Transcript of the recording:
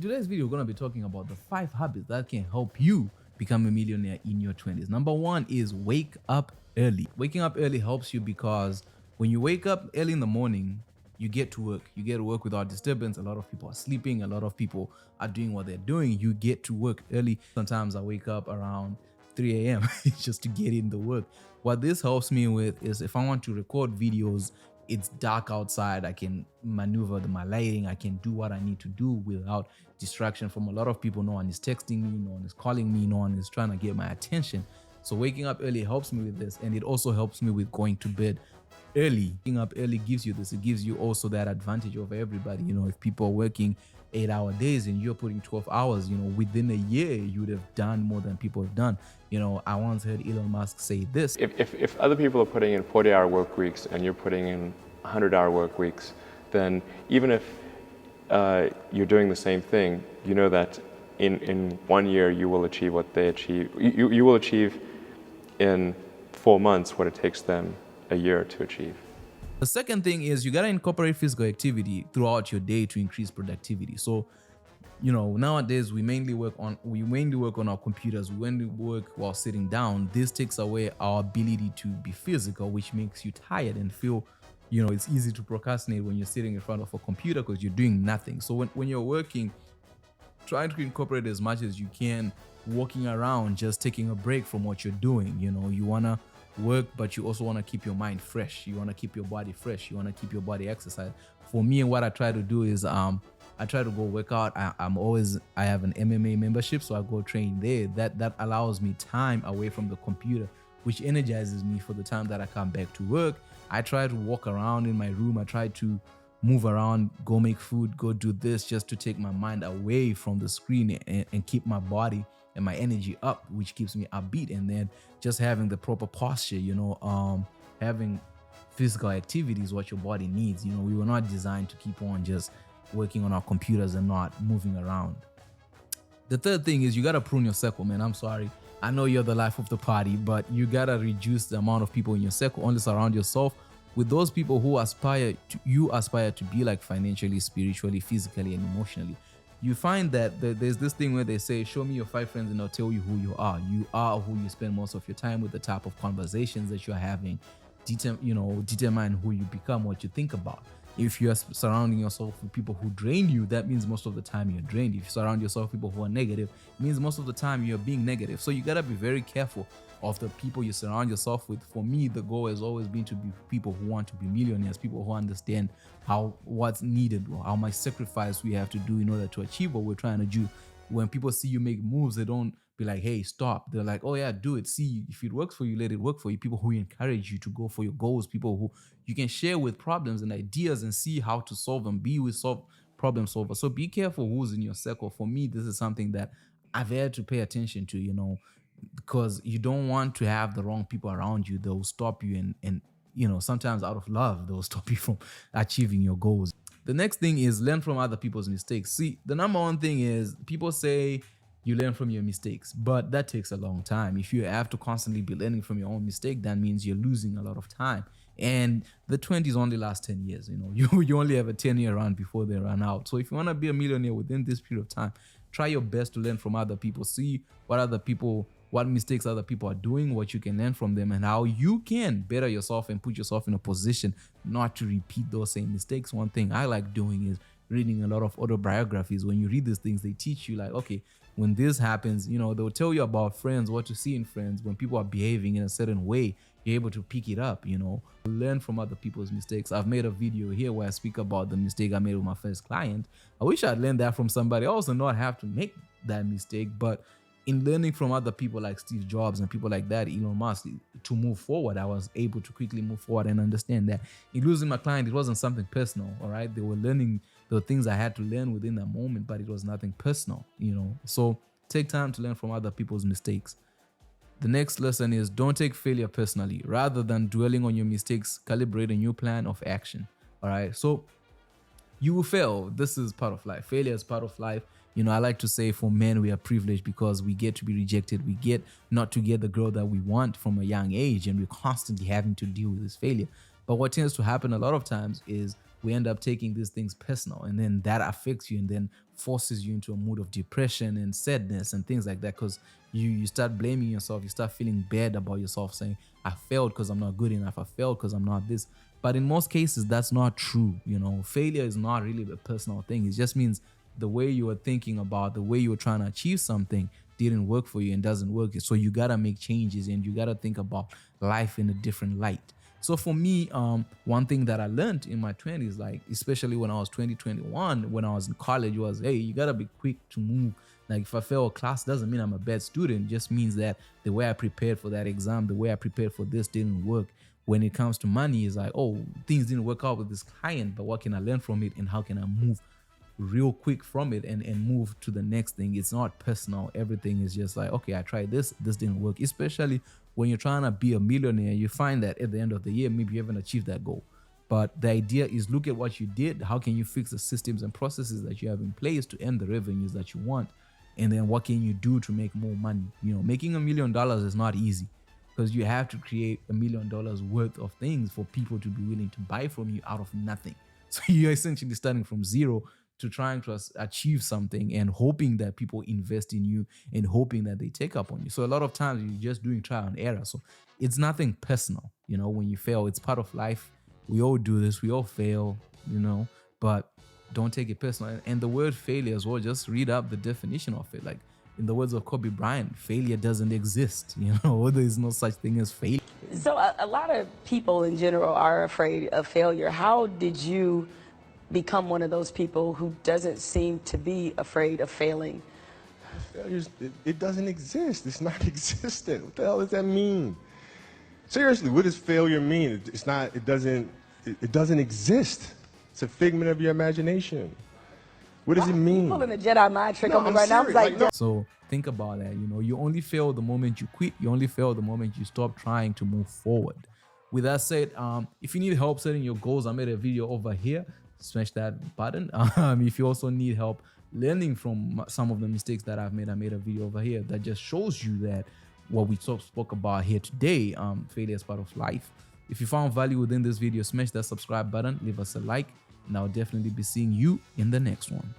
In today's video, we're going to be talking about the 5 habits that can help you become a millionaire in your 20s. Number one is wake up early. Waking up early helps you because when you wake up early in the morning, you get to work. You get to work without disturbance. A lot of people are sleeping. A lot of people are doing what they're doing. You get to work early. Sometimes I wake up around 3 a.m. just to get in the work. What this helps me with is if I want to record videos, it's dark outside, I can maneuver my lighting, I can do what I need to do without distraction from a lot of people. No one is texting me, no one is calling me, no one is trying to get my attention. So waking up early helps me with this, and it also helps me with going to bed early. Waking up early gives you this. It gives you also that advantage over everybody. If people are working 8-hour days and you're putting 12 hours, within a year you would have done more than people have done. I once heard Elon Musk say this. If other people are putting in 40-hour work weeks and you're putting in 100-hour work weeks, then even if you're doing the same thing, you know that in 1 year you will achieve what they achieve. You will achieve in 4 months what it takes them a year to achieve. The second thing is you got to incorporate physical activity throughout your day to increase productivity. So, nowadays we mainly work on our computers. We mainly work while sitting down. This takes away our ability to be physical, which makes you tired and feel, it's easy to procrastinate when you're sitting in front of a computer because you're doing nothing. So when you're working, trying to incorporate as much as you can, walking around, just taking a break from what you're doing. You want to work, but you also want to keep your mind fresh. You want to keep your body fresh. You want to keep your body exercised. For me, what I try to do is I try to go work out. I have an MMA membership, so I go train there. That allows me time away from the computer, which energizes me for the time that I come back to work. I try to walk around in my room. I try to move around, go make food, go do this, just to take my mind away from the screen and keep my body and my energy up, which keeps me upbeat. And then just having the proper posture, having physical activity is what your body needs. We were not designed to keep on just working on our computers and not moving around. The third thing is you got to prune your circle, man. I'm sorry. I know you're the life of the party, but you got to reduce the amount of people in your circle. Only surround yourself with those people who aspire to be like financially, spiritually, physically, and emotionally. You find that there's this thing where they say, show me your 5 friends and I'll tell you who you are. You are who you spend most of your time with, the type of conversations that you're having, determine who you become, what you think about. If you're surrounding yourself with people who drain you, that means most of the time you're drained. If you surround yourself with people who are negative, it means most of the time you're being negative. So you gotta be very careful of the people you surround yourself with. For me, the goal has always been to be people who want to be millionaires, people who understand what's needed, how much sacrifice we have to do in order to achieve what we're trying to do. When people see you make moves, they don't be like, hey, stop. They're like, oh yeah, do it. See, if it works for you, let it work for you. People who encourage you to go for your goals, people who you can share with problems and ideas and see how to solve them. Be with problem solver. So be careful who's in your circle. For me, this is something that I've had to pay attention to, because you don't want to have the wrong people around you. They'll stop you and sometimes out of love, they'll stop you from achieving your goals. The next thing is learn from other people's mistakes. See, the number one thing is people say you learn from your mistakes, but that takes a long time. If you have to constantly be learning from your own mistake, that means you're losing a lot of time. And the 20s only last 10 years. You only have a 10-year run before they run out. So if you want to be a millionaire within this period of time, try your best to learn from other people. See what mistakes other people are doing, what you can learn from them, and how you can better yourself and put yourself in a position not to repeat those same mistakes. One thing I like doing is reading a lot of autobiographies. When you read these things, they teach you like, okay, when this happens, they'll tell you about friends, what to see in friends. When people are behaving in a certain way, you're able to pick it up, learn from other people's mistakes. I've made a video here where I speak about the mistake I made with my first client. I wish I'd learned that from somebody else and not have to make that mistake. But in learning from other people like Steve Jobs and people like that, Elon Musk, to move forward, I was able to quickly move forward and understand that in losing my client, it wasn't something personal, all right? There were things I had to learn within that moment, but it was nothing personal, So take time to learn from other people's mistakes. The next lesson is don't take failure personally. Rather than dwelling on your mistakes, calibrate a new plan of action, all right? So you will fail. This is part of life. Failure is part of life. I like to say for men, we are privileged because we get to be rejected. We get not to get the girl that we want from a young age, and we're constantly having to deal with this failure. But what tends to happen a lot of times is we end up taking these things personal, and then that affects you and then forces you into a mood of depression and sadness and things like that, because you start blaming yourself, you start feeling bad about yourself, saying I failed because I'm not good enough, I failed because I'm not this. But in most cases that's not true. Failure is not really a personal thing. It just means the way you were thinking about, the way you were trying to achieve something didn't work for you and doesn't work. So you gotta make changes and you gotta think about life in a different light. So for me, one thing that I learned in my 20s, like especially when I was 21, when I was in college, was, hey, you gotta be quick to move. Like if I fail a class, doesn't mean I'm a bad student. It just means that the way I prepared for that exam, the way I prepared for this didn't work. When it comes to money, it's like, oh, things didn't work out with this client, but what can I learn from it and how can I move real quick from it and move to the next thing? It's not personal. Everything is just like, okay, I tried this didn't work. Especially when you're trying to be a millionaire, you find that at the end of the year, maybe you haven't achieved that goal. But the idea is, look at what you did. How can you fix the systems and processes that you have in place to earn the revenues that you want? And then what can you do to make more money? Making $1 million is not easy, because you have to create $1 million worth of things for people to be willing to buy from you out of nothing. So you're essentially starting from zero to trying to achieve something and hoping that people invest in you and hoping that they take up on you. So a lot of times you're just doing trial and error. So it's nothing personal. When you fail, it's part of life. We all do this. We all fail, but don't take it personal. And the word failure as well, just read up the definition of it. Like in the words of Kobe Bryant, failure doesn't exist. There is no such thing as failure. So a lot of people in general are afraid of failure. How did you become one of those people who doesn't seem to be afraid of failing? It doesn't exist. It's not existent. What the hell does that mean? Seriously, what does failure mean? It doesn't exist. It's a figment of your imagination. What does it mean? You're pulling a Jedi mind trick on me I'm right now. I was serious. like, So think about that. You only fail the moment you quit. You only fail the moment you stop trying to move forward. With that said, if you need help setting your goals, I made a video over here. Smash that button. If you also need help learning from some of the mistakes that I've made, I made a video over here that just shows you that what we spoke about here today, failure is part of life. If you found value within this video, smash that subscribe button, leave us a like, and I'll definitely be seeing you in the next one.